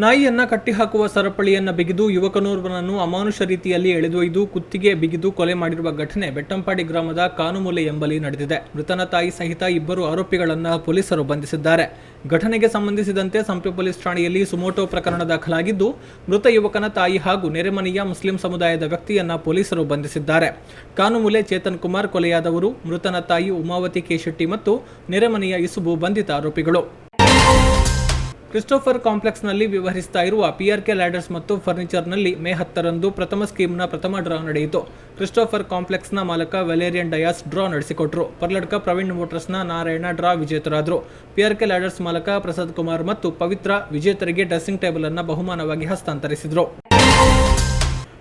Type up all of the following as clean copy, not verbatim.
ನಾಯಿಯನ್ನ ಕಟ್ಟಿಹಾಕುವ ಸರಪಳಿಯನ್ನ ಬಿಗಿದು ಯುವಕನೋರ್ವನನ್ನು ಅಮಾನುಷ ರೀತಿಯಲ್ಲಿ ಎಳೆದೊಯ್ದು ಕುತ್ತಿಗೆ ಬಿಗಿದು ಕೊಲೆ ಮಾಡಿರುವ ಘಟನೆ ಬೆಟ್ಟಂಪಾಡಿ ಗ್ರಾಮದ ಕಾನುಮೂಲೆ ಎಂಬಲ್ಲಿ ನಡೆದಿದೆ. ಮೃತನ ತಾಯಿ ಸಹಿತ ಇಬ್ಬರು ಆರೋಪಿಗಳನ್ನ ಪೊಲೀಸರು ಬಂಧಿಸಿದ್ದಾರೆ. ಘಟನೆಗೆ ಸಂಬಂಧಿಸಿದಂತೆ ಸಂಪೆ ಪೊಲೀಸ್ ಠಾಣೆಯಲ್ಲಿ ಸುಮೋಟೋ ಪ್ರಕರಣ ದಾಖಲಾಗಿದ್ದು, ಮೃತ ಯುವಕನ ತಾಯಿ ಹಾಗೂ ನೆರೆಮನೆಯ ಮುಸ್ಲಿಂ ಸಮುದಾಯದ ವ್ಯಕ್ತಿಯನ್ನ ಪೊಲೀಸರು ಬಂಧಿಸಿದ್ದಾರೆ. ಕಾನುಮೂಲೆ ಚೇತನ್ ಕುಮಾರ್ ಕೊಲೆಯಾದವರು, ಮೃತನ ತಾಯಿ ಉಮಾವತಿ ಕೆಶೆಟ್ಟಿ ಮತ್ತು ನೆರೆಮನೆಯ ಇಸುಬು ಬಂಧಿತ ಆರೋಪಿಗಳು. ಕ್ರಿಸ್ಟೋಫರ್ ಕಾಂಪ್ಲೆಕ್ಸ್ನಲ್ಲಿ ವ್ಯವಹರಿಸ್ತಾ ಇರುವ PRK ಲ್ಯಾಡರ್ಸ್ ಮತ್ತು ಫರ್ನಿಚರ್ನಲ್ಲಿ ಮೇ 10ರಂದು ಪ್ರಥಮ ಸ್ಕೀಮ್ನ ಪ್ರಥಮ ಡ್ರಾ ನಡೆಯಿತು. ಕ್ರಿಸ್ಟೋಫರ್ ಕಾಂಪ್ಲೆಕ್ಸ್ನ ಮಾಲಕ ವ್ಯಾಲೇರಿಯನ್ ಡಯಾಸ್ ಡ್ರಾ ನಡೆಸಿಕೊಟ್ರು. ಪರ್ಲಡ್ಕ ಪ್ರವೀಣ್ ಮೋಟರ್ಸ್ನ ನಾರಾಯಣ ಡ್ರಾ ವಿಜೇತರಾದರು. PRK ಲ್ಯಾಡರ್ಸ್ ಮಾಲಕ ಪ್ರಸಾದ್ ಕುಮಾರ್ ಮತ್ತು ಪವಿತ್ರ ವಿಜೇತರಿಗೆ ಡ್ರೆಸ್ಸಿಂಗ್ ಟೇಬಲ್ ಅನ್ನು ಬಹುಮಾನವಾಗಿ ಹಸ್ತಾಂತರಿಸಿದರು.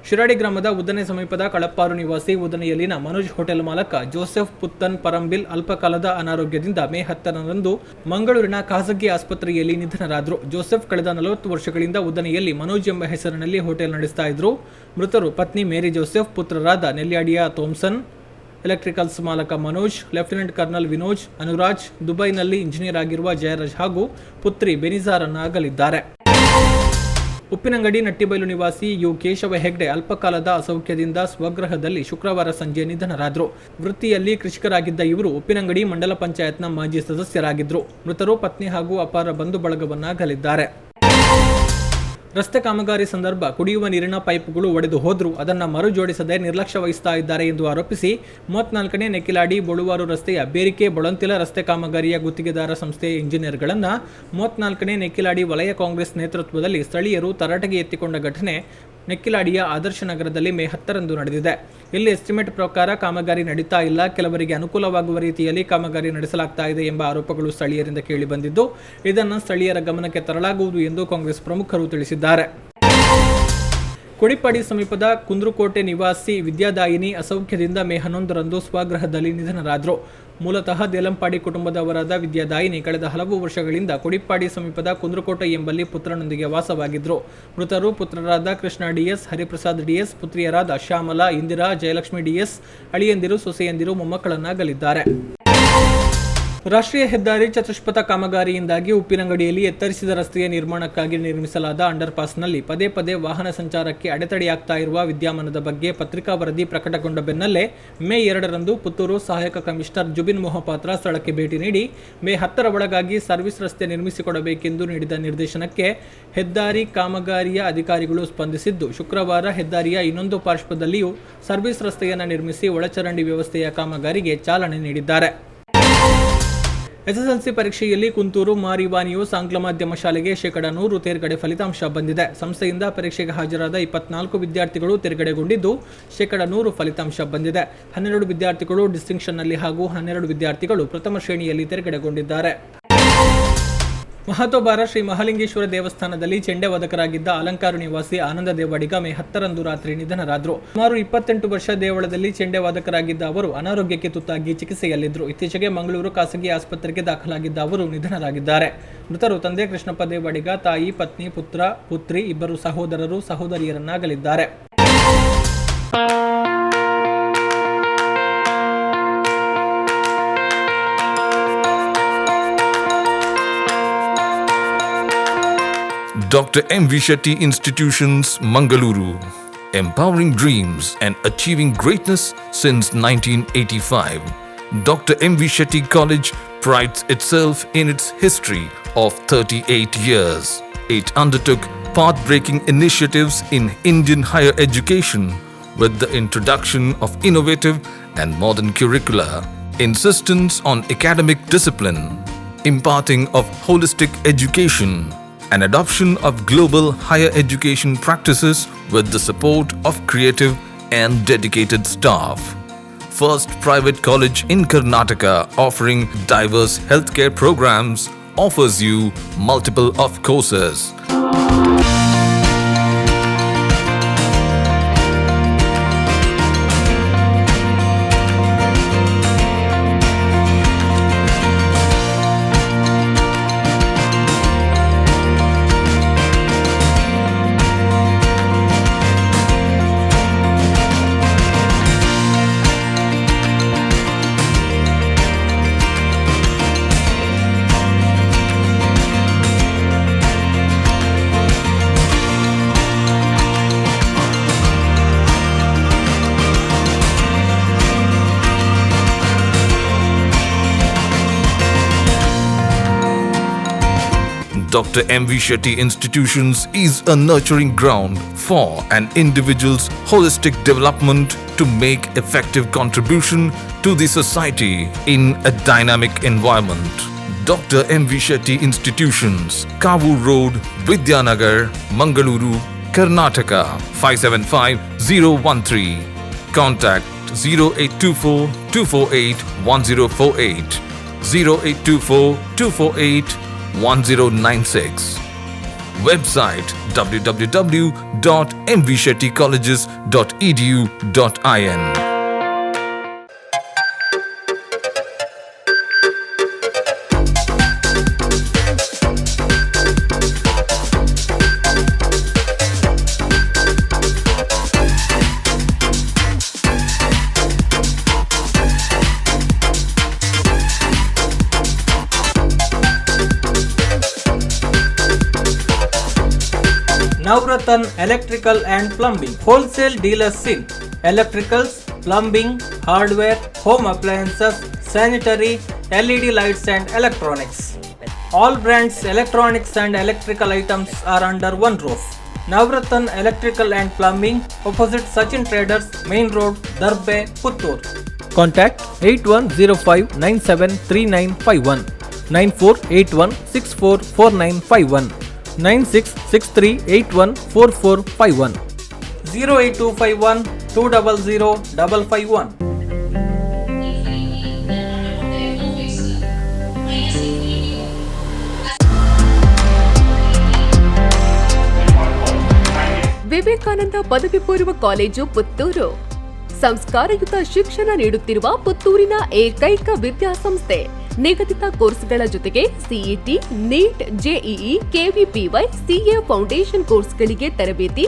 ಶಿರಾಡಿ ಗ್ರಾಮದ ಉದನೆ ಸಮೀಪದ ಕಳಪ್ಪಾರು ನಿವಾಸಿ ಉದನೆಯಲ್ಲಿನ ಮನೋಜ್ ಹೋಟೆಲ್ ಮಾಲಕ ಜೋಸೆಫ್ ಪುತ್ತನ್ ಪರಂಬಿಲ್ ಅಲ್ಪಕಾಲದ ಅನಾರೋಗ್ಯದಿಂದ ಮೇ 10ರಂದು ಮಂಗಳೂರಿನ ಖಾಸಗಿ ಆಸ್ಪತ್ರೆಯಲ್ಲಿ ನಿಧನರಾದರು. ಜೋಸೆಫ್ ಕಳೆದ 40 ವರ್ಷಗಳಿಂದ ಉದನೆಯಲ್ಲಿ ಮನೋಜ್ ಎಂಬ ಹೆಸರಿನಲ್ಲಿ ಹೋಟೆಲ್ ನಡೆಸ್ತಾ ಇದ್ರು. ಮೃತರು ಪತ್ನಿ ಮೇರಿ ಜೋಸೆಫ್, ಪುತ್ರರಾದ ನೆಲ್ಯಾಡಿಯಾ ಥೋಮ್ಸನ್, ಎಲೆಕ್ಟ್ರಿಕಲ್ಸ್ ಮಾಲಕ ಮನೋಜ್, ಲೆಫ್ಟಿನೆಂಟ್ ಕರ್ನಲ್ ವಿನೋಜ್, ಅನುರಾಜ್, ದುಬೈನಲ್ಲಿ ಇಂಜಿನಿಯರ್ ಆಗಿರುವ ಜಯರಾಜ್ ಹಾಗೂ ಪುತ್ರಿ ಬೆನಿಜಾರನ್ನ ಅಗಲಿದ್ದಾರೆ. ಉಪ್ಪಿನಂಗಡಿ ನಟ್ಟಿಬೈಲು ನಿವಾಸಿ ಕೇಶವ ಹೆಗ್ಡೆ ಅಲ್ಪಕಾಲದ ಅಸೌಖ್ಯದಿಂದ ಸ್ವಗೃಹದಲ್ಲಿ ಶುಕ್ರವಾರ ಸಂಜೆ ನಿಧನರಾದರು. ವೃತ್ತಿಯಲ್ಲಿ ಕೃಷಿಕರಾಗಿದ್ದ ಇವರು ಉಪ್ಪಿನಂಗಡಿ ಮಂಡಲ ಪಂಚಾಯತ್ನ ಮಾಜಿ ಸದಸ್ಯರಾಗಿದ್ದರು. ಮೃತರು ಪತ್ನಿ ಹಾಗೂ ಅಪಾರ ಬಂಧು ಬಳಗವನ್ನ ಅಗಲಿದ್ದಾರೆ. ರಸ್ತೆ ಕಾಮಗಾರಿ ಸಂದರ್ಭ ಕುಡಿಯುವ ನೀರಿನ ಪೈಪ್ಗಳು ಒಡೆದು ಹೋದರೂ ಅದನ್ನು ಮರುಜೋಡಿಸದೆ ನಿರ್ಲಕ್ಷ್ಯ ವಹಿಸ್ತಾ ಇದ್ದಾರೆ ಎಂದು ಆರೋಪಿಸಿ 34ನೇ ನೆಕ್ಕಿಲಾಡಿ ಬೊಳುವಾರು ರಸ್ತೆಯ ಬೇರಿಕೆ ಬೊಳಂತಿಲ ರಸ್ತೆ ಕಾಮಗಾರಿಯ ಗುತ್ತಿಗೆದಾರ ಸಂಸ್ಥೆಯ ಇಂಜಿನಿಯರ್ಗಳನ್ನು 34ನೇ ನೆಕ್ಕಿಲಾಡಿ ವಲಯ ಕಾಂಗ್ರೆಸ್ ನೇತೃತ್ವದಲ್ಲಿ ಸ್ಥಳೀಯರು ತರಾಟೆಗೆ ಎತ್ತಿಕೊಂಡ ಘಟನೆ ನೆಕ್ಕಿಲಾಡಿಯ ಆದರ್ಶ ನಗರದಲ್ಲಿ ಮೇ 10ರಂದು ನಡೆದಿದೆ. ಇಲ್ಲಿ ಎಸ್ಟಿಮೇಟ್ ಪ್ರಕಾರ ಕಾಮಗಾರಿ ನಡೀತಾ ಇಲ್ಲ, ಕೆಲವರಿಗೆ ಅನುಕೂಲವಾಗುವ ರೀತಿಯಲ್ಲಿ ಕಾಮಗಾರಿ ನಡೆಸಲಾಗ್ತಾ ಇದೆ ಎಂಬ ಆರೋಪಗಳು ಸ್ಥಳೀಯರಿಂದ ಕೇಳಿಬಂದಿದ್ದು, ಇದನ್ನು ಸ್ಥಳೀಯರ ಗಮನಕ್ಕೆ ತರಲಾಗುವುದು ಎಂದು ಕಾಂಗ್ರೆಸ್ ಪ್ರಮುಖರು ತಿಳಿಸಿದ್ದಾರೆ. ಕೊಡಿಪಾಡಿ ಸಮೀಪದ ಕುಂದ್ರುಕೋಟೆ ನಿವಾಸಿ ವಿದ್ಯಾದಾಯಿನಿ ಅಸೌಖ್ಯದಿಂದ ಮೇ 11ರಂದು ಸ್ವಗೃಹದಲ್ಲಿ ನಿಧನರಾದರು. ಮೂಲತಃ ದೇಲಂಪಾಡಿ ಕುಟುಂಬದವರಾದ ವಿದ್ಯಾದಾಯಿನಿ ಕಳೆದ ಹಲವು ವರ್ಷಗಳಿಂದ ಕೊಡಿಪಾಡಿ ಸಮೀಪದ ಕುಂದ್ರುಕೋಟೆ ಎಂಬಲ್ಲಿ ಪುತ್ರನೊಂದಿಗೆ ವಾಸವಾಗಿದ್ದರು. ಮೃತರು ಪುತ್ರರಾದ Krishna DS, Hariprasad DS, ಪುತ್ರಿಯರಾದ Shyamala, Indira, Jayalakshmi DS, ಅಳಿಯಂದಿರು, ಸೊಸೆಯಂದಿರು, ಮೊಮ್ಮಕ್ಕಳನ್ನಾಗಲಿದ್ದಾರೆ. ರಾಷ್ಟ್ರೀಯ ಹೆದ್ದಾರಿ ಚತುಷ್ಪಥ ಕಾಮಗಾರಿಯಿಂದಾಗಿ ಉಪ್ಪಿನಂಗಡಿಯಲ್ಲಿ ಎತ್ತರಿಸಿದ ರಸ್ತೆಯ ನಿರ್ಮಾಣಕ್ಕಾಗಿ ನಿರ್ಮಿಸಲಾದ ಅಂಡರ್ಪಾಸ್ನಲ್ಲಿ ಪದೇ ಪದೇ ವಾಹನ ಸಂಚಾರಕ್ಕೆ ಅಡೆತಡೆಯಾಗ್ತಾ ಇರುವ ವಿದ್ಯಮಾನದ ಬಗ್ಗೆ ಪತ್ರಿಕಾ ವರದಿ ಪ್ರಕಟಗೊಂಡ ಬೆನ್ನಲ್ಲೇ ಮೇ 2ರಂದು ಪುತ್ತೂರು ಸಹಾಯಕ ಕಮಿಷನರ್ ಜುಬಿನ್ ಮೊಹಪಾತ್ರ ಸ್ಥಳಕ್ಕೆ ಭೇಟಿ ನೀಡಿ ಮೇ 10ರ ಒಳಗಾಗಿ ಸರ್ವಿಸ್ ರಸ್ತೆ ನಿರ್ಮಿಸಿಕೊಡಬೇಕೆಂದು ನೀಡಿದ ನಿರ್ದೇಶನಕ್ಕೆ ಹೆದ್ದಾರಿ ಕಾಮಗಾರಿಯ ಅಧಿಕಾರಿಗಳು ಸ್ಪಂದಿಸಿದ್ದು, ಶುಕ್ರವಾರ ಹೆದ್ದಾರಿಯ ಇನ್ನೊಂದು ಪಾರ್ಶ್ವದಲ್ಲಿಯೂ ಸರ್ವಿಸ್ ರಸ್ತೆಯನ್ನು ನಿರ್ಮಿಸಿ ಒಳಚರಂಡಿ ವ್ಯವಸ್ಥೆಯ ಕಾಮಗಾರಿಗೆ ಚಾಲನೆ ನೀಡಿದ್ದಾರೆ. SSLC ಪರೀಕ್ಷೆಯಲ್ಲಿ ಕುಂತೂರು ಮಾರಿವಾನಿಯೋಸ್ ಆಂಗ್ಲ ಮಾಧ್ಯಮ ಶಾಲೆಗೆ 100% ತೇರ್ಗಡೆ ಫಲಿತಾಂಶ ಬಂದಿದೆ. ಸಂಸ್ಥೆಯಿಂದ ಪರೀಕ್ಷೆಗೆ ಹಾಜರಾದ 24 ವಿದ್ಯಾರ್ಥಿಗಳು ತೇರ್ಗಡೆಗೊಂಡಿದ್ದು 100% ಫಲಿತಾಂಶ ಬಂದಿದೆ. 12 ವಿದ್ಯಾರ್ಥಿಗಳು ಡಿಸ್ಟಿಂಕ್ಷನ್ನಲ್ಲಿ ಹಾಗೂ 12 ವಿದ್ಯಾರ್ಥಿಗಳು ಪ್ರಥಮ ಶ್ರೇಣಿಯಲ್ಲಿ ತೇರ್ಗಡೆಗೊಂಡಿದ್ದಾರೆ. ಮಹತೋಬಾರ ಶ್ರೀ ಮಹಾಲಿಂಗೇಶ್ವರ ದೇವಸ್ಥಾನದಲ್ಲಿ ಚೆಂಡೆವಾದಕರಾಗಿದ್ದ ಅಲಂಕಾರ ನಿವಾಸಿ ಆನಂದ ದೇವಾಡಿಗ ಮೇ 10ರಂದು ರಾತ್ರಿ ನಿಧನರಾದರು. ಸುಮಾರು 28 ವರ್ಷ ದೇವಳದಲ್ಲಿ ಚೆಂಡೆವಾದಕರಾಗಿದ್ದ ಅವರು ಅನಾರೋಗ್ಯಕ್ಕೆ ತುತ್ತಾಗಿ ಚಿಕಿತ್ಸೆಯಲ್ಲಿದ್ದರು. ಇತ್ತೀಚೆಗೆ ಮಂಗಳೂರು ಖಾಸಗಿ ಆಸ್ಪತ್ರೆಗೆ ದಾಖಲಾಗಿದ್ದ ಅವರು ನಿಧನರಾಗಿದ್ದಾರೆ. ಮೃತರು ತಂದೆ ಕೃಷ್ಣಪ್ಪ ದೇವಾಡಿಗ, ತಾಯಿ, ಪತ್ನಿ, ಪುತ್ರ, ಪುತ್ರಿ, ಇಬ್ಬರು ಸಹೋದರರು, ಸಹೋದರಿಯರನ್ನಾಗಲಿದ್ದಾರೆ. Dr. M.V. Shetty Institutions, Mangaluru. Empowering dreams and achieving greatness since 1985. Dr. M.V. Shetty College prides itself in its history of 38 years. It undertook path-breaking initiatives in Indian higher education with the introduction of innovative and modern curricula, insistence on academic discipline, imparting of holistic education, and adoption of global higher education practices with the support of creative and dedicated staff. First private college in Karnataka offering diverse healthcare programs offers you multiple of courses. Dr. M.V. Shetty Institutions is a nurturing ground for an individual's holistic development to make effective contribution to the society in a dynamic environment. Dr. M.V. Shetty Institutions, Kavu Road, Vidyanagar, Mangaluru, Karnataka 575013. Contact 0824 248 1048, 0824 248 1096. Website www.mvshettycolleges.edu.in. Navratan Electrical and Plumbing Wholesale Dealers in Electricals, Plumbing, Hardware, Home Appliances, Sanitary, LED Lights and Electronics. All brands electronics and electrical items are under one roof. Navratan Electrical and Plumbing, opposite Sachin Traders, Main Road, Darbe, Puttur. Contact 8105973951, 9481644951, 9663814451, 08251 200 Vivekananda ಪದವಿ ಪೂರ್ವ college Puttur ಸಂಸ್ಕಾರಯುತ ಶಿಕ್ಷಣ ನೀಡುತ್ತಿರುವ ಪುತ್ತೂರಿನ ಏಕೈಕ ವಿದ್ಯಾಸಂಸ್ಥೆ. ನಿಗದಿತ ಕೋರ್ಸ್ಗಳ ಜೊತೆಗೆ CET, NEET, JEE, KVPY, CA foundation ಕೋರ್ಸ್ಗಳಿಗೆ ತರಬೇತಿ,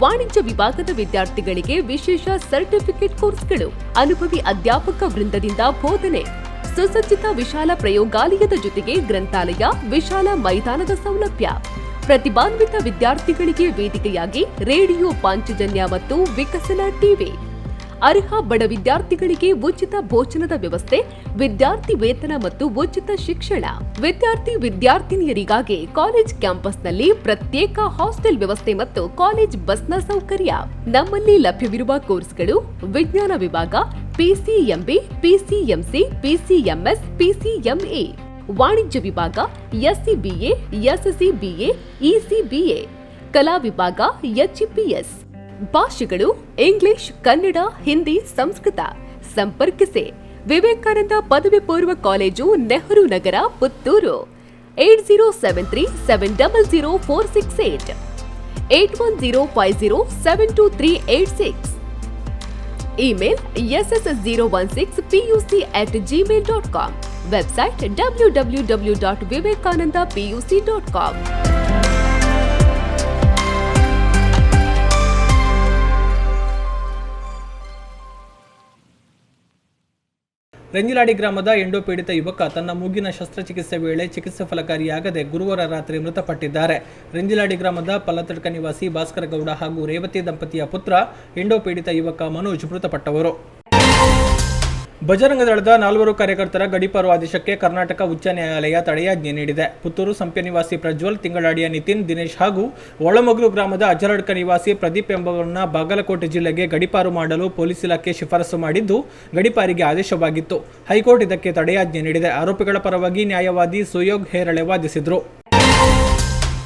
ವಾಣಿಜ್ಯ ವಿಭಾಗದ ವಿದ್ಯಾರ್ಥಿಗಳಿಗೆ ವಿಶೇಷ ಸರ್ಟಿಫಿಕೇಟ್ ಕೋರ್ಸ್ಗಳು, ಅನುಭವಿ ಅಧ್ಯಾಪಕ ವೃಂದದಿಂದ ಬೋಧನೆ, ಸುಸಜ್ಜಿತ ವಿಶಾಲ ಪ್ರಯೋಗಾಲಯದ ಜೊತೆಗೆ ಗ್ರಂಥಾಲಯ, ವಿಶಾಲ ಮೈದಾನದ ಸೌಲಭ್ಯ, ಪ್ರತಿಭಾನ್ವಿತ ವಿದ್ಯಾರ್ಥಿಗಳಿಗೆ ವೇದಿಕೆಯಾಗಿ ರೇಡಿಯೋ ಪಾಂಚಜನ್ಯ ಮತ್ತು ವಿಕಸನ ಟಿವಿ, ಅರ್ಹ ಬಡ ವಿದ್ಯಾರ್ಥಿಗಳಿಗೆ ಉಚಿತ ಭೋಜನದ ವ್ಯವಸ್ಥೆ, ವಿದ್ಯಾರ್ಥಿ ವೇತನ ಮತ್ತು ಉಚಿತ ಶಿಕ್ಷಣ, ವಿದ್ಯಾರ್ಥಿನಿಯರಿಗಾಗಿ ಕಾಲೇಜ್ ಕ್ಯಾಂಪಸ್ನಲ್ಲಿ ಪ್ರತ್ಯೇಕ ಹಾಸ್ಟೆಲ್ ವ್ಯವಸ್ಥೆ ಮತ್ತು ಕಾಲೇಜ್ ಬಸ್ನ ಸೌಕರ್ಯ. ನಮ್ಮಲ್ಲಿ ಲಭ್ಯವಿರುವ ಕೋರ್ಸ್ಗಳು: ವಿಜ್ಞಾನ ವಿಭಾಗ, ಪಿಸಿಎಂಬಿ, ಪಿಸಿಎಂಸಿ, ಪಿಸಿಎಂಎಸ್, ಪಿಸಿಎಂಇ, ವಾಣಿಜ್ಯ ವಿಭಾಗ, ಎಸ್ಸಿಬಿಎ, ಎಸ್ಸಿಬಿಎ, ಇಸಿಬಿಎ, ಕಲಾ ವಿಭಾಗ, ಎಚ್ಇಪಿಎಸ್. ಭಾಷೆಗಳು: ಇಂಗ್ಲಿಷ್, ಕನ್ನಡ, ಹಿಂದಿ, ಸಂಸ್ಕೃತ. ಸಂಪರ್ಕಿಸಿ ವಿವೇಕಾನಂದ ಪದವಿ ಪೂರ್ವ college, Nehru Nagar, Puttur. 8073700468, 8105072386. Email ss016puc@gmail.com. Website www.vivekanandapuc.com. Renjiladi ಗ್ರಾಮದ ಎಂಡೋಪೀಡಿತ ಯುವಕ ತನ್ನ ಮೂಗಿನ ಶಸ್ತ್ರಚಿಕಿತ್ಸೆ ವೇಳೆ ಚಿಕಿತ್ಸೆ ಫಲಕಾರಿಯಾಗದೆ ಗುರುವಾರ ರಾತ್ರಿ ಮೃತಪಟ್ಟಿದ್ದಾರೆ. ರೆಂಜಿಲಾಡಿ ಗ್ರಾಮದ ಪಲ್ಲತಡ್ಕ ನಿವಾಸಿ ಭಾಸ್ಕರ ಗೌಡ ಹಾಗೂ ರೇವತಿ ದಂಪತಿಯ ಪುತ್ರ ಎಂಡೋಪೀಡಿತ ಯುವಕ ಮನೋಜ್ ಮೃತಪಟ್ಟವರು. ಬಜರಂಗ ದಳದ 4 ಕಾರ್ಯಕರ್ತರ ಗಡೀಪಾರು ಆದೇಶಕ್ಕೆ ಕರ್ನಾಟಕ ಉಚ್ಚ ನ್ಯಾಯಾಲಯ ತಡೆಯಾಜ್ಞೆ ನೀಡಿದೆ. ಪುತ್ತೂರು ಸಂಪ್ಯ ನಿವಾಸಿ ಪ್ರಜ್ವಲ್, ತಿಂಗಳಾಡಿಯ ನಿತಿನ್, ದಿನೇಶ್ ಹಾಗೂ ಒಳಮಗ್ಲು ಗ್ರಾಮದ ಅಜರಡ್ಕ ನಿವಾಸಿ ಪ್ರದೀಪ್ ಎಂಬವರನ್ನ ಬಾಗಲಕೋಟೆ ಜಿಲ್ಲೆಗೆ ಗಡೀಪಾರು ಮಾಡಲು ಪೊಲೀಸ್ ಇಲಾಖೆ ಶಿಫಾರಸು ಮಾಡಿದ್ದು ವಿಡಿಪಾರಿಗೆ ಆದೇಶವಾಗಿತ್ತು. ಹೈಕೋರ್ಟ್ ಇದಕ್ಕೆ ತಡೆಯಾಜ್ಞೆ ನೀಡಿದೆ. ಆರೋಪಿಗಳ ಪರವಾಗಿ ನ್ಯಾಯವಾದಿ ಸುಯೋಗ್ ಹೇರಳೆ ವಾದಿಸಿದ್ರು.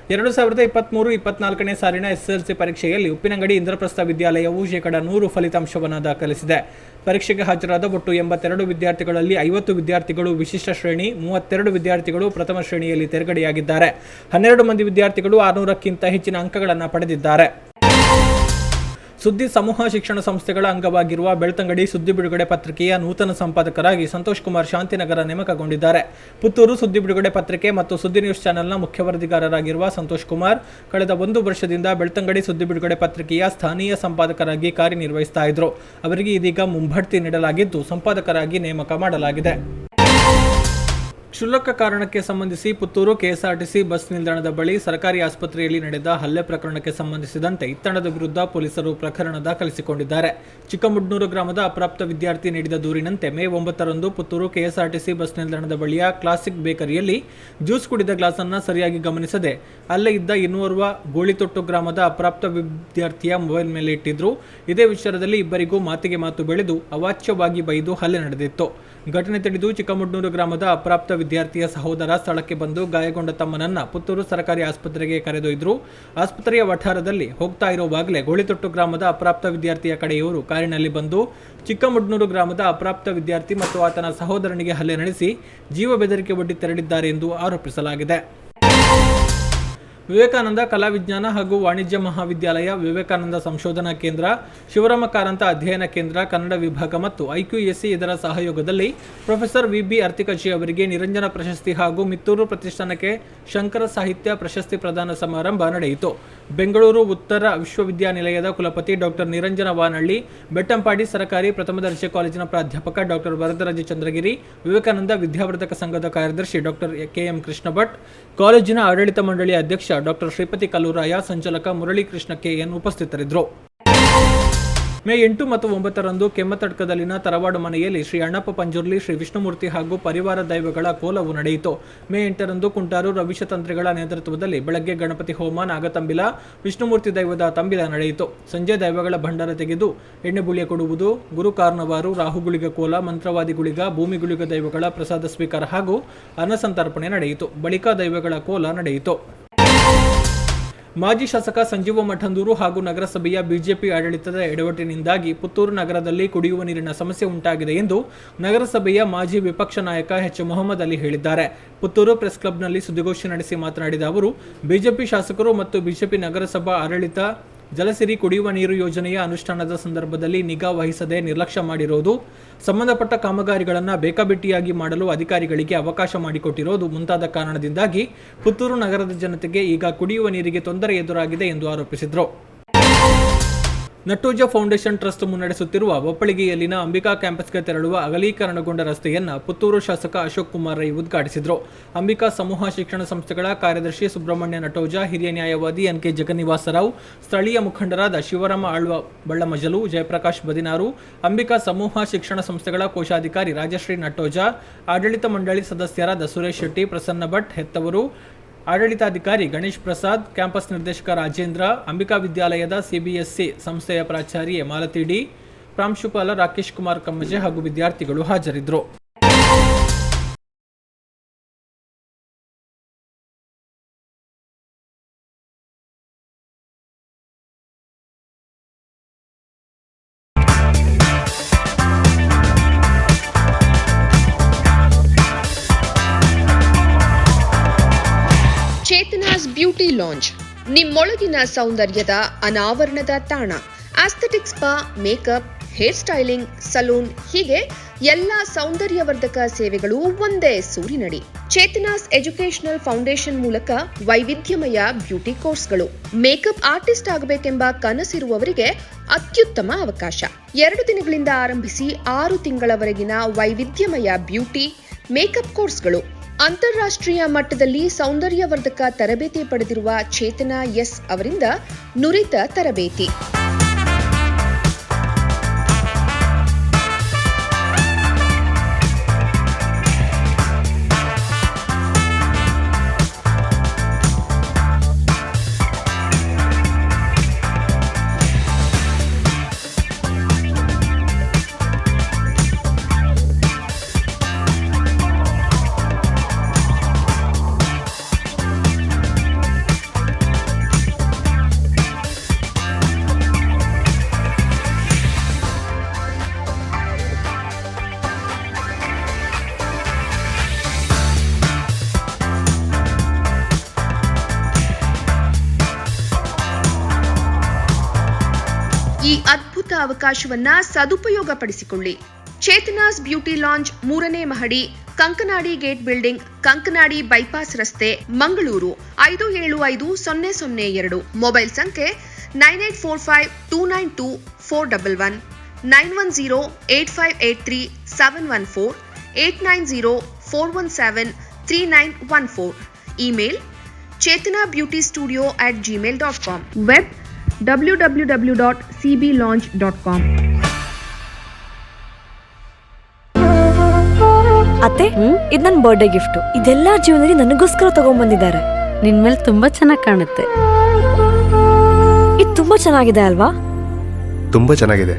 2023-24ನೇ ಸಾಲಿನ ಎಸ್ಎಸ್ಎಲ್ಸಿ ಪರೀಕ್ಷೆಯಲ್ಲಿ ಉಪ್ಪಿನಂಗಡಿ ಇಂದ್ರಪ್ರಸ್ಥ ವಿದ್ಯಾಲಯವು 100% ಫಲಿತಾಂಶವನ್ನು ದಾಖಲಿಸಿದೆ. ಪರೀಕ್ಷೆಗೆ ಹಾಜರಾದ ಒಟ್ಟು 82 ವಿದ್ಯಾರ್ಥಿಗಳಲ್ಲಿ 50 ವಿದ್ಯಾರ್ಥಿಗಳು ವಿಶಿಷ್ಟ ಶ್ರೇಣಿ, 32 ವಿದ್ಯಾರ್ಥಿಗಳು ಪ್ರಥಮ ಶ್ರೇಣಿಯಲ್ಲಿ ತೇರ್ಗಡೆಯಾಗಿದ್ದಾರೆ. 12 ಮಂದಿ ವಿದ್ಯಾರ್ಥಿಗಳು 600ಕ್ಕಿಂತ ಹೆಚ್ಚಿನ ಅಂಕಗಳನ್ನು ಪಡೆದಿದ್ದಾರೆ. ಸುದ್ದಿ ಸಮೂಹ ಶಿಕ್ಷಣ ಸಂಸ್ಥೆಗಳ ಅಂಗವಾಗಿರುವ ಬೆಳ್ತಂಗಡಿ ಸುದ್ದಿ ಬಿಡುಗಡೆ ಪತ್ರಿಕೆಯ ನೂತನ ಸಂಪಾದಕರಾಗಿ ಸಂತೋಷ್ ಕುಮಾರ್ ಶಾಂತಿನಗರ ನೇಮಕಗೊಂಡಿದ್ದಾರೆ. ಪುತ್ತೂರು ಸುದ್ದಿ ಬಿಡುಗಡೆ ಪತ್ರಿಕೆ ಮತ್ತು ಸುದ್ದಿ ನ್ಯೂಸ್ ಚಾನೆಲ್ನ ಮುಖ್ಯ ವರದಿಗಾರರಾಗಿರುವ ಸಂತೋಷ್ ಕುಮಾರ್ ಕಳೆದ 1 ವರ್ಷದಿಂದ ಬೆಳ್ತಂಗಡಿ ಸುದ್ದಿ ಬಿಡುಗಡೆ ಪತ್ರಿಕೆಯ ಸ್ಥಾನೀಯ ಸಂಪಾದಕರಾಗಿ ಕಾರ್ಯನಿರ್ವಹಿಸ್ತಾ ಇದ್ರು. ಅವರಿಗೆ ಇದೀಗ ಮುಂಬಡ್ತಿ ನೀಡಲಾಗಿದ್ದು ಸಂಪಾದಕರಾಗಿ ನೇಮಕ ಮಾಡಲಾಗಿದೆ. ಕ್ಷುಲ್ಲಕ ಕಾರಣಕ್ಕೆ ಸಂಬಂಧಿಸಿ ಪುತ್ತೂರು ಕೆಎಸ್ಆರ್ಟಿಸಿ ಬಸ್ ನಿಲ್ದಾಣದ ಬಳಿ ಸರ್ಕಾರಿ ಆಸ್ಪತ್ರೆಯಲ್ಲಿ ನಡೆದ ಹಲ್ಲೆ ಪ್ರಕರಣಕ್ಕೆ ಸಂಬಂಧಿಸಿದಂತೆ ಇತ್ತಣದ ವಿರುದ್ಧ ಪೊಲೀಸರು ಪ್ರಕರಣ ದಾಖಲಿಸಿಕೊಂಡಿದ್ದಾರೆ. ಚಿಕ್ಕಮುಡ್ನೂರು ಗ್ರಾಮದ ಅಪ್ರಾಪ್ತ ವಿದ್ಯಾರ್ಥಿ ನೀಡಿದ ದೂರಿನಂತೆ ಮೇ 9ರಂದು ಪುತ್ತೂರು ಕೆಎಸ್ಆರ್ಟಿಸಿ ಬಸ್ ನಿಲ್ದಾಣದ ಬಳಿಯ ಕ್ಲಾಸಿಕ್ ಬೇಕರಿಯಲ್ಲಿ ಜ್ಯೂಸ್ ಕುಡಿದ ಗ್ಲಾಸನ್ನು ಸರಿಯಾಗಿ ಗಮನಿಸದೆ ಅಲ್ಲೇ ಇದ್ದ ಇನ್ನೋರ್ವ ಗೋಳಿತೊಟ್ಟು ಗ್ರಾಮದ ಅಪ್ರಾಪ್ತ ವಿದ್ಯಾರ್ಥಿಯ ಮೊಬೈಲ್ ಮೇಲೆ ಇಟ್ಟಿದ್ರು. ಇದೇ ವಿಚಾರದಲ್ಲಿ ಇಬ್ಬರಿಗೂ ಮಾತಿಗೆ ಮಾತು ಬೆಳೆದು ಅವಾಚ್ಯವಾಗಿ ಬೈದು ಹಲ್ಲೆ ನಡೆದಿತ್ತು. ಘಟನೆ ತಿಳಿದು ಚಿಕ್ಕಮುಡ್ನೂರು ಗ್ರಾಮದ ಅಪ್ರಾಪ್ತ ವಿದ್ಯಾರ್ಥಿಯ ಸಹೋದರ ಸ್ಥಳಕ್ಕೆ ಬಂದು ಗಾಯಗೊಂಡ ತಮ್ಮನನ್ನ ಪುತ್ತೂರು ಸರ್ಕಾರಿ ಆಸ್ಪತ್ರೆಗೆ ಕರೆದೊಯ್ದರು. ಆಸ್ಪತ್ರೆಯ ವಠಾರದಲ್ಲಿ ಹೋಗ್ತಾ ಇರುವಾಗಲೇ ಗೋಳಿತೊಟ್ಟು ಗ್ರಾಮದ ಅಪ್ರಾಪ್ತ ವಿದ್ಯಾರ್ಥಿಯ ಕಡೆಯವರು ಕಾರಿನಲ್ಲಿ ಬಂದು ಚಿಕ್ಕಮುಡ್ನೂರು ಗ್ರಾಮದ ಅಪ್ರಾಪ್ತ ವಿದ್ಯಾರ್ಥಿ ಮತ್ತು ಆತನ ಸಹೋದರನಿಗೆ ಹಲ್ಲೆ ನಡೆಸಿ ಜೀವ ಬೆದರಿಕೆ ಒಡ್ಡಿ ತೆರಳಿದ್ದಾರೆ ಎಂದು ಆರೋಪಿಸಲಾಗಿದೆ. ವಿವೇಕಾನಂದ ಕಲಾ ವಿಜ್ಞಾನ ಹಾಗೂ ವಾಣಿಜ್ಯ ಮಹಾವಿದ್ಯಾಲಯ, ವಿವೇಕಾನಂದ ಸಂಶೋಧನಾ ಕೇಂದ್ರ, ಶಿವರಾಮ ಕಾರಂತ ಅಧ್ಯಯನ ಕೇಂದ್ರ, ಕನ್ನಡ ವಿಭಾಗ ಮತ್ತು ಐಕ್ಯುಎಸ್ಸಿ ಇದರ ಸಹಯೋಗದಲ್ಲಿ ಪ್ರೊಫೆಸರ್ ವಿ.ಬಿ. ಅರ್ತಿಕಚಿ ಅವರಿಗೆ ನಿರಂಜನ ಪ್ರಶಸ್ತಿ ಹಾಗೂ ಮಿತ್ತೂರು ಪ್ರತಿಷ್ಠಾನಕ್ಕೆ ಶಂಕರ ಸಾಹಿತ್ಯ ಪ್ರಶಸ್ತಿ ಪ್ರದಾನ ಸಮಾರಂಭ ನಡೆಯಿತು. ಬೆಂಗಳೂರು ಉತ್ತರ ವಿಶ್ವವಿದ್ಯಾನಿಲಯದ ಕುಲಪತಿ ಡಾಕ್ಟರ್ ನಿರಂಜನ ವಾನಳ್ಳಿ, ಬೆಟ್ಟಂಪಾಡಿ ಸರ್ಕಾರಿ ಪ್ರಥಮ ದರ್ಜೆ ಕಾಲೇಜಿನ ಪ್ರಾಧ್ಯಾಪಕ ಡಾಕ್ಟರ್ ವರದರಾಜ ಚಂದ್ರಗಿರಿ, ವಿವೇಕಾನಂದ ವಿದ್ಯಾವರ್ಧಕ ಸಂಘದ ಕಾರ್ಯದರ್ಶಿ ಡಾಕ್ಟರ್ ಕೆ.ಎಂ. ಕೃಷ್ಣ ಭಟ್, ಕಾಲೇಜಿನ ಆಡಳಿತ ಮಂಡಳಿ ಅಧ್ಯಕ್ಷ ಡಾಕ್ಟರ್ ಶ್ರೀಪತಿ ಕಲ್ಲೂರಾಯ, ಸಂಚಾಲಕ ಮುರಳೀಕೃಷ್ಣ ಕೆ.ಎನ್ ಉಪಸ್ಥಿತರಿದ್ದರು. ಮೇ 8 ಮತ್ತು 9ರಂದು ಕೆಮ್ಮತಡ್ಕದಲ್ಲಿನ ತರವಾಡು ಮನೆಯಲ್ಲಿ ಶ್ರೀ ಅಣ್ಣಪ್ಪ ಪಂಜುರ್ಲಿ, ಶ್ರೀ ವಿಷ್ಣುಮೂರ್ತಿ ಹಾಗೂ ಪರಿವಾರ ದೈವಗಳ ಕೋಲವು ನಡೆಯಿತು. ಮೇ 8ರಂದು ಕುಂಟಾರು ರವಿಶತಂತ್ರಿಗಳ ನೇತೃತ್ವದಲ್ಲಿ ಬೆಳಗ್ಗೆ ಗಣಪತಿ ಹೋಮ, ನಾಗತಂಬಿಲ, ವಿಷ್ಣುಮೂರ್ತಿ ದೈವದ ತಂಬಿಲ ನಡೆಯಿತು. ಸಂಜೆ ದೈವಗಳ ಭಂಡಾರ ತೆಗೆದು ಎಣ್ಣೆ ಬುಳಿಯ ಕೊಡುವುದು, ಗುರು ಕಾರ್ನವಾರು, ರಾಹುಗುಳಿಗ ಕೋಲ, ಮಂತ್ರವಾದಿಗುಳಿಗ, ಭೂಮಿಗುಳಿಗ ದೈವಗಳ ಪ್ರಸಾದ ಸ್ವೀಕಾರ ಹಾಗೂ ಅನ್ನಸಂತರ್ಪಣೆ ನಡೆಯಿತು. ಬಳಿಕ ದೈವಗಳ ಕೋಲ ನಡೆಯಿತು. ಮಾಜಿ ಶಾಸಕ ಸಂಜೀವ ಮಠಂದೂರು ಹಾಗೂ ನಗರಸಭೆಯ ಬಿಜೆಪಿ ಆಡಳಿತದ ಎಡವಟ್ಟಿನಿಂದಾಗಿ ಪುತ್ತೂರು ನಗರದಲ್ಲಿ ಕುಡಿಯುವ ನೀರಿನ ಸಮಸ್ಯೆ ಉಂಟಾಗಿದೆ ಎಂದು ನಗರಸಭೆಯ ಮಾಜಿ ವಿಪಕ್ಷ ನಾಯಕ ಎಚ್. ಮೊಹಮ್ಮದ್ ಅಲಿ ಹೇಳಿದ್ದಾರೆ. ಪುತ್ತೂರು ಪ್ರೆಸ್ ಕ್ಲಬ್ನಲ್ಲಿ ಸುದ್ದಿಗೋಷ್ಠಿ ನಡೆಸಿ ಮಾತನಾಡಿದ ಅವರು, ಬಿಜೆಪಿ ಶಾಸಕರು ಮತ್ತು ಬಿಜೆಪಿ ನಗರಸಭಾ ಆಡಳಿತ ಜಲಸಿರಿ ಕುಡಿಯುವ ನೀರು ಯೋಜನೆಯ ಅನುಷ್ಠಾನದ ಸಂದರ್ಭದಲ್ಲಿ ನಿಗಾ ವಹಿಸದೆ ನಿರ್ಲಕ್ಷ್ಯ ಮಾಡಿರುವುದು, ಸಂಬಂಧಪಟ್ಟ ಕಾಮಗಾರಿಗಳನ್ನು ಬೇಕಾಬಿಟ್ಟಿಯಾಗಿ ಮಾಡಲು ಅಧಿಕಾರಿಗಳಿಗೆ ಅವಕಾಶ ಮಾಡಿಕೊಟ್ಟಿರುವುದು ಮುಂತಾದ ಕಾರಣದಿಂದಾಗಿ ಪುತ್ತೂರು ನಗರದ ಜನತೆಗೆ ಈಗ ಕುಡಿಯುವ ನೀರಿಗೆ ತೊಂದರೆ ಎದುರಾಗಿದೆ ಎಂದು ಆರೋಪಿಸಿದರು. ನಟ್ಟೋಜ ಫೌಂಡೇಶನ್ ಟ್ರಸ್ಟ್ ಮುನ್ನಡೆಸುತ್ತಿರುವ ಒಪ್ಪಳಿಗೆಯಲ್ಲಿನ ಅಂಬಿಕಾ ಕ್ಯಾಂಪಸ್ಗೆ ತೆರಳುವ ಅಗಲೀಕರಣಗೊಂಡ ರಸ್ತೆಯನ್ನು ಪುತ್ತೂರು ಶಾಸಕ ಅಶೋಕ್ ಕುಮಾರ್ ರೈ ಉದ್ಘಾಟಿಸಿದರು. ಅಂಬಿಕಾ ಸಮೂಹ ಶಿಕ್ಷಣ ಸಂಸ್ಥೆಗಳ ಕಾರ್ಯದರ್ಶಿ ಸುಬ್ರಹ್ಮಣ್ಯ ನಟ್ಟೋಜ, ಹಿರಿಯ ನ್ಯಾಯವಾದಿ ಎನ್.ಕೆ. ಜಗನ್ನಿವಾಸರಾವ್, ಸ್ಥಳೀಯ ಮುಖಂಡರಾದ ಶಿವರಾಮ ಆಳ್ವ ಬಳ್ಳಮಜಲು, ಜಯಪ್ರಕಾಶ್ ಬದಿನಾರು, ಅಂಬಿಕಾ ಸಮೂಹ ಶಿಕ್ಷಣ ಸಂಸ್ಥೆಗಳ ಕೋಶಾಧಿಕಾರಿ ರಾಜಶ್ರೀ ನಟ್ಟೋಜ, ಆಡಳಿತ ಮಂಡಳಿ ಸದಸ್ಯರಾದ ಸುರೇಶ್ ಶೆಟ್ಟಿ, ಪ್ರಸನ್ನ ಭಟ್, ಹೆತ್ತವರು, ಆಡಳಿತಾಧಿಕಾರಿ ಗಣೇಶ್ ಪ್ರಸಾದ್, ಕ್ಯಾಂಪಸ್ ನಿರ್ದೇಶಕ ರಾಜೇಂದ್ರ, ಅಂಬಿಕಾ ವಿದ್ಯಾಲಯದ ಸಿಬಿಎಸ್ಇ ಸಂಸ್ಥೆಯ ಪ್ರಾಚಾರ್ಯೆ ಮಾಲತಿ ಡಿ, ಪ್ರಾಂಶುಪಾಲ ರಾಕೇಶ್ ಕುಮಾರ್ ಕಮ್ಮಜೆ ಹಾಗೂ ವಿದ್ಯಾರ್ಥಿಗಳು ಹಾಜರಿದ್ದರು. ಚೇತನಾಸ್ ಬ್ಯೂಟಿ ಲಾಂಜ್, ನಿಮ್ಮೊಳಗಿನ ಸೌಂದರ್ಯದ ಅನಾವರಣದ ತಾಣ. Aesthetic spa, makeup, hair styling, salon ಹೀಗೆ ಎಲ್ಲ ಸೌಂದರ್ಯವರ್ಧಕ ಸೇವೆಗಳು ಒಂದೇ ಸೂರಿನಡಿ. ಚೇತನಾಸ್ ಎಜುಕೇಶನಲ್ ಫೌಂಡೇಶನ್ ಮೂಲಕ ವೈವಿಧ್ಯಮಯ ಬ್ಯೂಟಿ ಕೋರ್ಸ್ಗಳು. ಮೇಕಪ್ ಆರ್ಟಿಸ್ಟ್ ಆಗಬೇಕೆಂಬ ಕನಸಿರುವವರಿಗೆ ಅತ್ಯುತ್ತಮ ಅವಕಾಶ. 2 ದಿನಗಳಿಂದ ಆರಂಭಿಸಿ 6 ತಿಂಗಳವರೆಗಿನ ವೈವಿಧ್ಯಮಯ ಬ್ಯೂಟಿ, ಮೇಕಪ್ ಕೋರ್ಸ್ಗಳು. ಅಂತಾರಾಷ್ಟ್ರೀಯ ಮಟ್ಟದಲ್ಲಿ ಸೌಂದರ್ಯವರ್ಧಕ ತರಬೇತಿ ಪಡೆದಿರುವ ಚೇತನಾ ಎಸ್ ಅವರಿಂದ ನುರಿತ ತರಬೇತಿ. ಈ ಅದ್ಭುತ ಅವಕಾಶವನ್ನ ಸದುಪಯೋಗಪಡಿಸಿಕೊಳ್ಳಿ. ಚೇತನಾಸ್ ಬ್ಯೂಟಿ ಲಾಂಜ್ 3ನೇ ಮಹಡಿ, Kankanadi gate building, Kankanadi bypass ರಸ್ತೆ, ಮಂಗಳೂರು 575002. ಮೊಬೈಲ್ ಸಂಖ್ಯೆ 9845292411, 9108583 714, 890-417-3914. Email chetanabeautystudio@gmail.com. Web www.cblaunch.com. ಅತ್ತೆ, ಇದು ನನ್ನ ಬರ್ಡೇ ಗಿಫ್ಟ್. ಇದೆಲ್ಲ ಜೀವನದಲ್ಲಿ ನನಗೋಸ್ಕರ ತಗೊಂಡ್ಬಂದಿದ್ದಾರೆ. ನಿನ್ ಮೇಲೆ ತುಂಬಾ ಚೆನ್ನಾಗಿ ಕಾಣುತ್ತೆ. ಇದು ತುಂಬಾ ಚೆನ್ನಾಗಿದೆ ಅಲ್ವಾ? ತುಂಬಾ ಚೆನ್ನಾಗಿದೆ.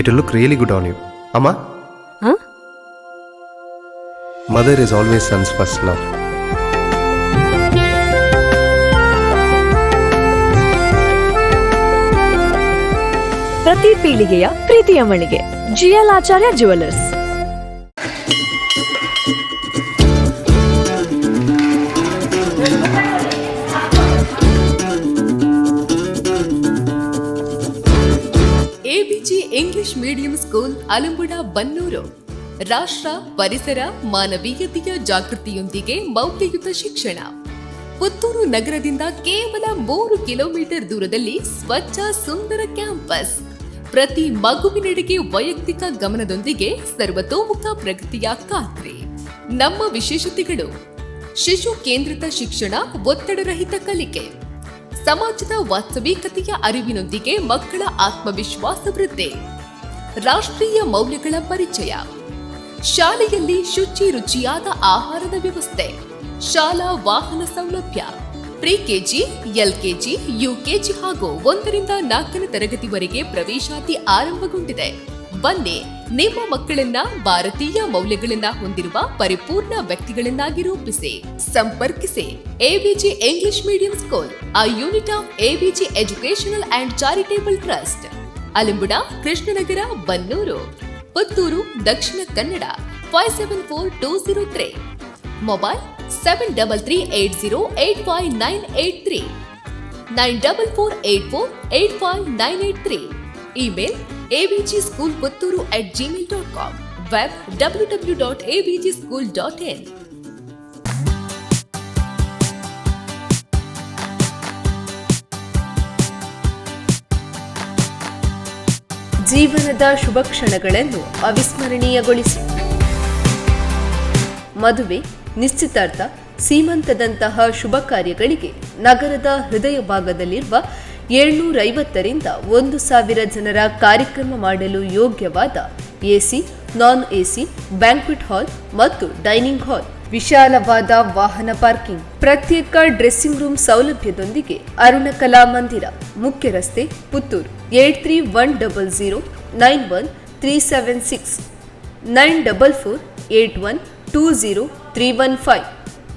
It will look really good on you. Amma? Huh? Mother is always son's first love. ಪ್ರತಿ ಪೀಳಿಗೆಯ ಪ್ರೀತಿಯ ಮಳಿಗೆ GL Acharya Jewellers. ABG English medium school Alambuda Bannur. ರಾಷ್ಟ್ರ, ಪರಿಸರ, ಮಾನವೀಯತೆಯ ಜಾಗೃತಿಯೊಂದಿಗೆ ಮೌಲ್ಯಯುತ ಶಿಕ್ಷಣ. ಪುತ್ತೂರು ನಗರದಿಂದ ಕೇವಲ 3 ಕಿಲೋಮೀಟರ್ ದೂರದಲ್ಲಿ ಸ್ವಚ್ಛ ಸುಂದರ ಕ್ಯಾಂಪಸ್. ಪ್ರತಿ ಮಗುವಿನೆಡೆಗೆ ವೈಯಕ್ತಿಕ ಗಮನದೊಂದಿಗೆ ಸರ್ವತೋಮುಖ ಪ್ರಗತಿಯ ಖಾತ್ರಿ. ನಮ್ಮ ವಿಶೇಷತೆಗಳು: ಶಿಶು ಕೇಂದ್ರಿತ ಶಿಕ್ಷಣ, ಒತ್ತಡರಹಿತ ಕಲಿಕೆ, ಸಮಾಜದ ವಾಸ್ತವಿಕತೆಯ ಅರಿವಿನೊಂದಿಗೆ ಮಕ್ಕಳ ಆತ್ಮವಿಶ್ವಾಸ ವೃದ್ಧಿ, ರಾಷ್ಟ್ರೀಯ ಮೌಲ್ಯಗಳ ಪರಿಚಯ, ಶಾಲೆಯಲ್ಲಿ ಶುಚಿ ರುಚಿಯಾದ ಆಹಾರದ ವ್ಯವಸ್ಥೆ, ಶಾಲಾ ವಾಹನ ಸೌಲಭ್ಯ, ಪ್ರಿ ಕೆಜಿ, LKG, UKG ಹಾಗೂ 1ರಿಂದ 4ನೇ ತರಗತಿವರೆಗೆ ಪ್ರವೇಶಾತಿ ಆರಂಭಗೊಂಡಿದೆ. ಬನ್ನಿ, ನಿಮ್ಮ ಮಕ್ಕಳನ್ನ ಭಾರತೀಯ ಮೌಲ್ಯಗಳನ್ನ ಹೊಂದಿರುವ ಪರಿಪೂರ್ಣ ವ್ಯಕ್ತಿಗಳನ್ನಾಗಿ ರೂಪಿಸಿ. ಸಂಪರ್ಕಿಸಿ ABG English medium school, a unit of ABG Educational and Charitable Trust. Alimbuda, Krishnanagar, Bannur, Puttur, Dakshina Kannada 574203. Mobile 7338085983, 9448485983. Email abgschoolputturu@gmail.com. Web www.abgschool.in. ಜೀವನದ ಶುಭ ಕ್ಷಣಗಳನ್ನು ಅವಿಸ್ಮರಣೀಯಗೊಳಿಸಿ. ಮದುವೆ, ನಿಶ್ಚಿತಾರ್ಥ, ಸೀಮಂತದಂತಹ ಶುಭ ಕಾರ್ಯಗಳಿಗೆ ನಗರದ ಹೃದಯ ಭಾಗದಲ್ಲಿರುವ 750ರಿಂದ 1000 ಜನರ ಕಾರ್ಯಕ್ರಮ ಮಾಡಲು ಯೋಗ್ಯವಾದ AC, ನಾನ್ AC, ಬ್ಯಾಂಕ್ವೆಟ್ ಹಾಲ್ ಮತ್ತು ಡೈನಿಂಗ್ ಹಾಲ್, ವಿಶಾಲವಾದ ವಾಹನ ಪಾರ್ಕಿಂಗ್, ಪ್ರತ್ಯೇಕ ಡ್ರೆಸ್ಸಿಂಗ್ ರೂಮ್ ಸೌಲಭ್ಯದೊಂದಿಗೆ ಅರುಣ ಕಲಾ ಮಂದಿರ, ಮುಖ್ಯ ರಸ್ತೆ, ಪುತ್ತೂರು. 8310091376, 9448120315.